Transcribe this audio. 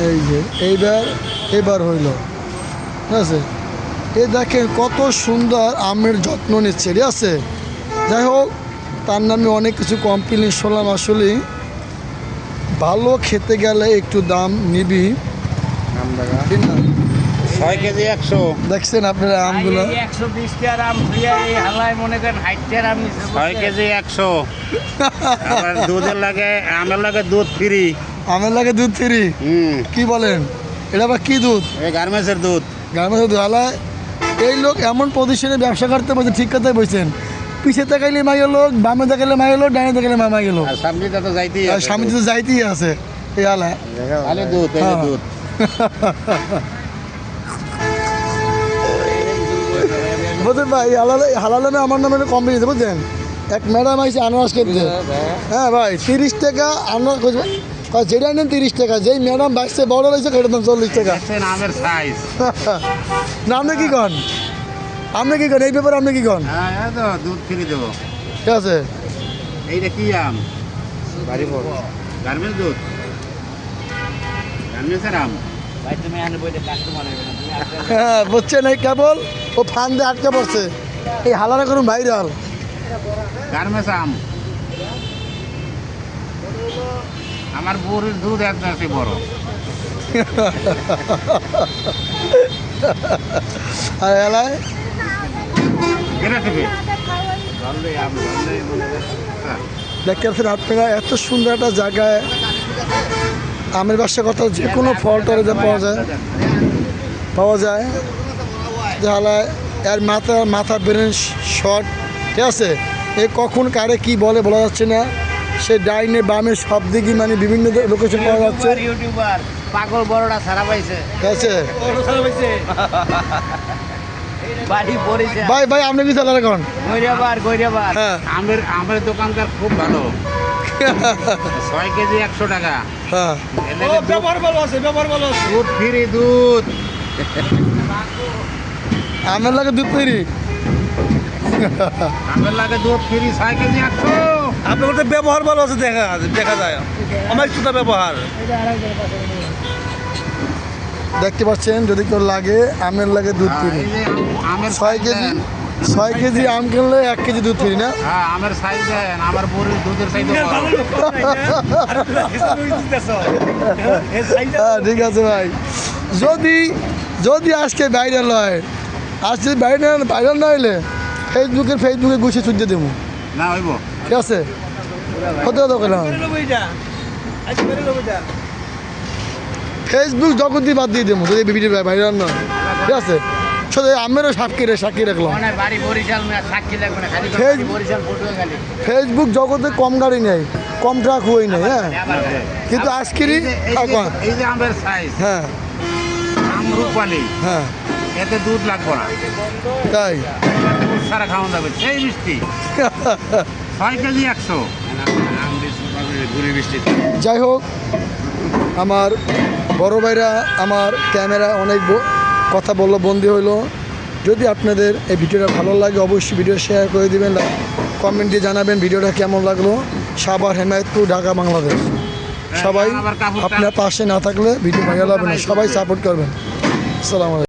এই যে এবার হইল, ঠিক আছে। এই দেখেন কত সুন্দর আমের যত্ন নিচ্ছে, ঠিক আছে। যাই হোক, তার নামে অনেক কিছু কমপ্লেন শুনলাম। আসলে ভালো খেতে গেলে একটু দাম নিবি, ঠিক না? 6 কেজি 100। দেখছেন আপনারা আমগুলো 120 টাকার আম ধুইয়া এই হালায় মনে করেন 60 টাকার আম নিছে। 6 কেজি 100। আবার দুধের লাগে, আমের লাগে দুধ ফ্রি। আমের লাগে দুধ ফ্রি? কি বলেন? এটা আবার কি দুধ? এই গার্মেন্টসের দুধ। গার্মেন্টসের দুধ হালায়। এই লোক এমন পজিশনে ব্যবসা করতে বলছে, ঠিক কথাই বলছেন। পিছে তাকাইলে মাই গেল, বামে তাকাইলে মাই গেল, ডাইনে তাকাইলে মামা গেল, আর সামনেটা তো যাইতেই আর আছে। সামনে তো যাইতেই আছে। এই হালায় খালি দুধ, এই যে দুধ। বুঝলেন ভাই, হালালে আমার নামে কমপ্লেন দিতে, বুঝলেন। এক ম্যাডাম আইসে আনারস খেতে। হ্যাঁ ভাই, 30 টাকা আনারস, যেটা নেন 30 টাকা। যেই ম্যাডাম বাইসে বড় রয়েছে সেটার দাম 40 টাকা। দেখছেন আমের সাইজ। না আপনি কি কন? আপনি কি কন এই ব্যাপারে? আপনি কি কন? হ্যাঁ, এই তো দুধ ফ্রি দেবো। ঠিক আছে। এইটা কি আম? গার্মেন্টস দুধ, গার্মেন্টসের আম। ভাই তুমি আনে বইতে কাস্টমার হবে না, তুমি আসলে হ্যাঁ, বুঝছেন, এই কেবল ও ফান্দে আটকে পড়ছে। এই হালারা করুন ভাইরাল। গার্মেন্টস আম। আমার বউরের দুধ একদম বড়। আর এলায় কেনা থেকে দেখতে পাচ্ছেন আপনারা, এত সুন্দর একটা জায়গায় আমের ব্যবসা করতে যে কোনো ফল টলে পাওয়া যায়। যাহলে এর মাথা ব্রেন শর্ট, ঠিক আছে। এ কখন কারে কি বলে বলা যাচ্ছে না। সে ডাইনে বামে সব দিকই মানে বিভিন্ন লোকেশন পাওয়া যাচ্ছে, ইউটিউবার পাগল বড়টা সারা পাইছে, ঠিক আছে। বাড়ি পড়েছে। ভাই ভাই আপনি কি চালার এখন? গৈরাবার হ্যাঁ আমের দোকানদার খুব ভালো। 6 কেজি 100 টাকা। হ্যাঁ, ব্যবহার ভালো আছে, ব্যবহার ভালো আছে। দুধ ফ্রি দুধ। আমের লাগে দুধ তৈরি। আমের লাগে দুধ ফ্রি 6 কেজি 100। আপনার মধ্যে ব্যবহার ভালো আছে, দেখা যায় আমার সুতা ব্যবহার। দেখতে পাচ্ছেন, যদি কেউ লাগে আমের লাগে দুধ তৈরি। এই যে আমের 6 কেজি 6 কেজি আম কিনলে 1 কেজি দুধ তৈরি না? হ্যাঁ, আমের সাইজ দেন, আমার বউরের দুধের সাইজ বড়। হ্যাঁ, ঠিক আছে ভাই। যদি আজকে ভাইরাল হয়, আজকে ভাইরাল না হইলে ফেসবুকে গুছিয়ে ছুটে দেবো, না হইব। ঠিক আছে। হতে দোকান ফেসবুক জগৎ বাদ দিয়ে দেবো যদি ভিডিও ভাইরাল না, ঠিক আছে। শুধু আমেরও সাক্ষী রাখলাম। মানে বাড়ি বরিশাল সাক্ষী লাগবে না, খালি বাড়ি বরিশাল ফটো খালি। ফেসবুক জগতে কম গাড়ি নেই, কম ট্রাক হই নেই। হ্যাঁ, কিন্তু আজকেরই এই যে আমের সাইজ, হ্যাঁ আম রূপালি, হ্যাঁ এতে দুধ লাগবে না, তাই দুধ ছাড়া খাওয়া যাবে, সেই মিষ্টি। 6 কেজি 100। যাই হোক, আমার বড় ভাইরা আমার ক্যামেরা অনেক কথা বললো, বন্দি হইলো। যদি আপনাদের এই ভিডিওটা ভালো লাগে অবশ্যই ভিডিও শেয়ার করে দিবেন, কমেন্ট দিয়ে জানাবেন ভিডিওটা কেমন লাগলো। সাভার, হেমায়তপুর, ঢাকা, বাংলাদেশ। সবাই আপনার পাশে না থাকলে ভিডিও ভাইরাল হবে না। সবাই সাপোর্ট করবেন। আসসালামু আলাইকুম।